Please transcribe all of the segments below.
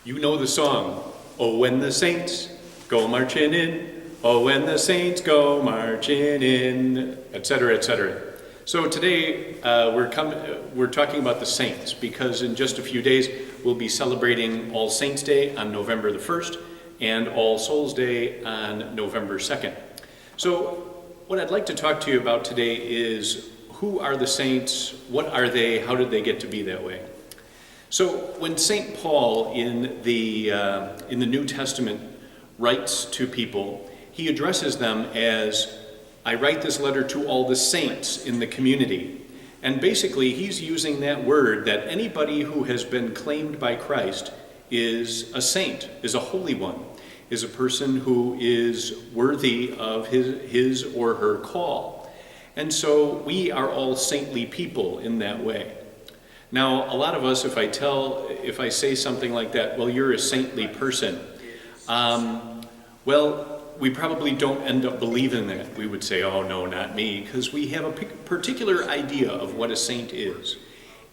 You know the song, "Oh, when the saints go marching in, oh, when the saints go marching in," etc., etc. So today we're talking about the saints, because in just a few days we'll be celebrating All Saints' Day on November the 1st and All Souls' Day on November 2nd. So what I'd like to talk to you about today is, who are the saints? What are they? How did they get to be that way? So when St. Paul in the New Testament writes to people, he addresses them as, "I write this letter to all the saints in the community." And basically he's using that word that anybody who has been claimed by Christ is a saint, is a holy one, is a person who is worthy of his or her call. And so we are all saintly people in that way. Now, a lot of us, if I say something like that, "Well, you're a saintly person," we probably don't end up believing that. We would say, "Oh, no, not me," because we have a particular idea of what a saint is.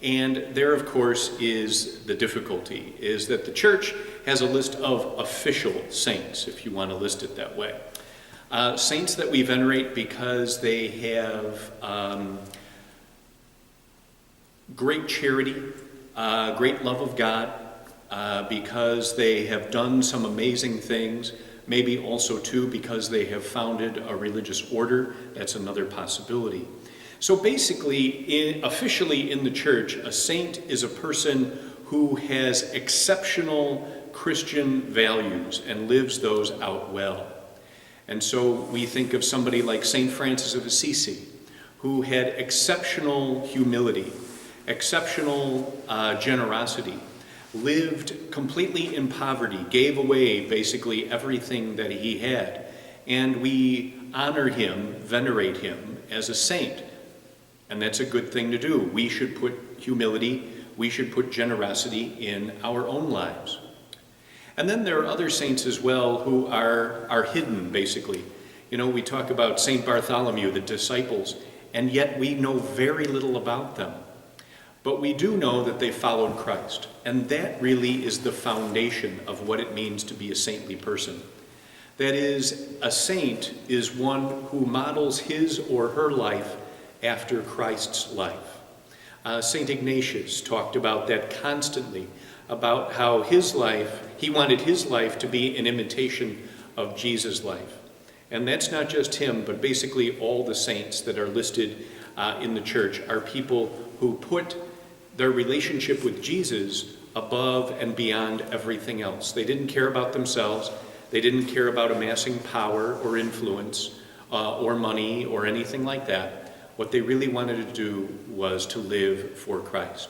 And there, of course, is the difficulty, is that the church has a list of official saints, if you want to list it that way. Saints that we venerate because they have great charity, great love of God, because they have done some amazing things, maybe also too because they have founded a religious order. That's another possibility. So basically, officially in the church, a saint is a person who has exceptional Christian values and lives those out well. And so we think of somebody like St. Francis of Assisi, who had exceptional humility, exceptional generosity, lived completely in poverty, gave away basically everything that he had. And we honor him, venerate him as a saint. And that's a good thing to do. We should put humility, we should put generosity in our own lives. And then there are other saints as well who are hidden, basically. You know, we talk about St. Bartholomew, the disciples, and yet we know very little about them. But we do know that they followed Christ, and that really is the foundation of what it means to be a saintly person. That is, a saint is one who models his or her life after Christ's life. St. Ignatius talked about that constantly, about how he wanted his life to be an imitation of Jesus' life. And that's not just him, but basically all the saints that are listed in the church are people who put their relationship with Jesus above and beyond everything else. They didn't care about themselves. They didn't care about amassing power or influence or money or anything like that. What they really wanted to do was to live for Christ.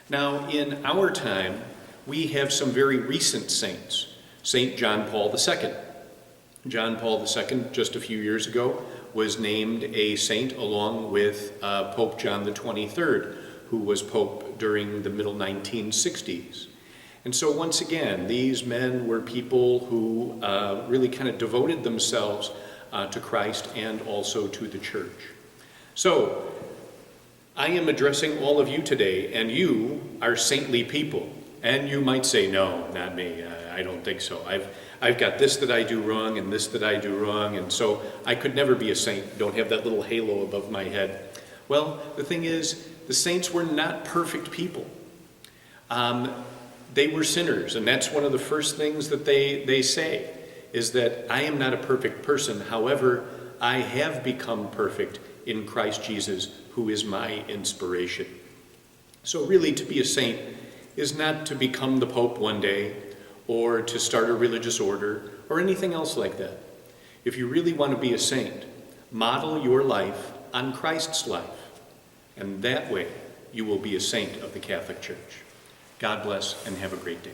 Now, in our time, we have some very recent saints. St. John Paul II. John Paul II, just a few years ago, was named a saint along with Pope John the 23rd, who was Pope during the middle 1960s. And so once again, these men were people who really kind of devoted themselves to Christ and also to the church. So, I am addressing all of you today, and you are saintly people. And you might say, "No, not me, I don't think so. I've got this that I do wrong and this that I do wrong, and so I could never be a saint, don't have that little halo above my head." Well, the thing is, the saints were not perfect people. They were sinners, and that's one of the first things that they say, is that I am not a perfect person. However, I have become perfect in Christ Jesus, who is my inspiration. So really, to be a saint is not to become the Pope one day, or to start a religious order, or anything else like that. If you really want to be a saint, model your life on Christ's life. And that way, you will be a saint of the Catholic Church. God bless and have a great day.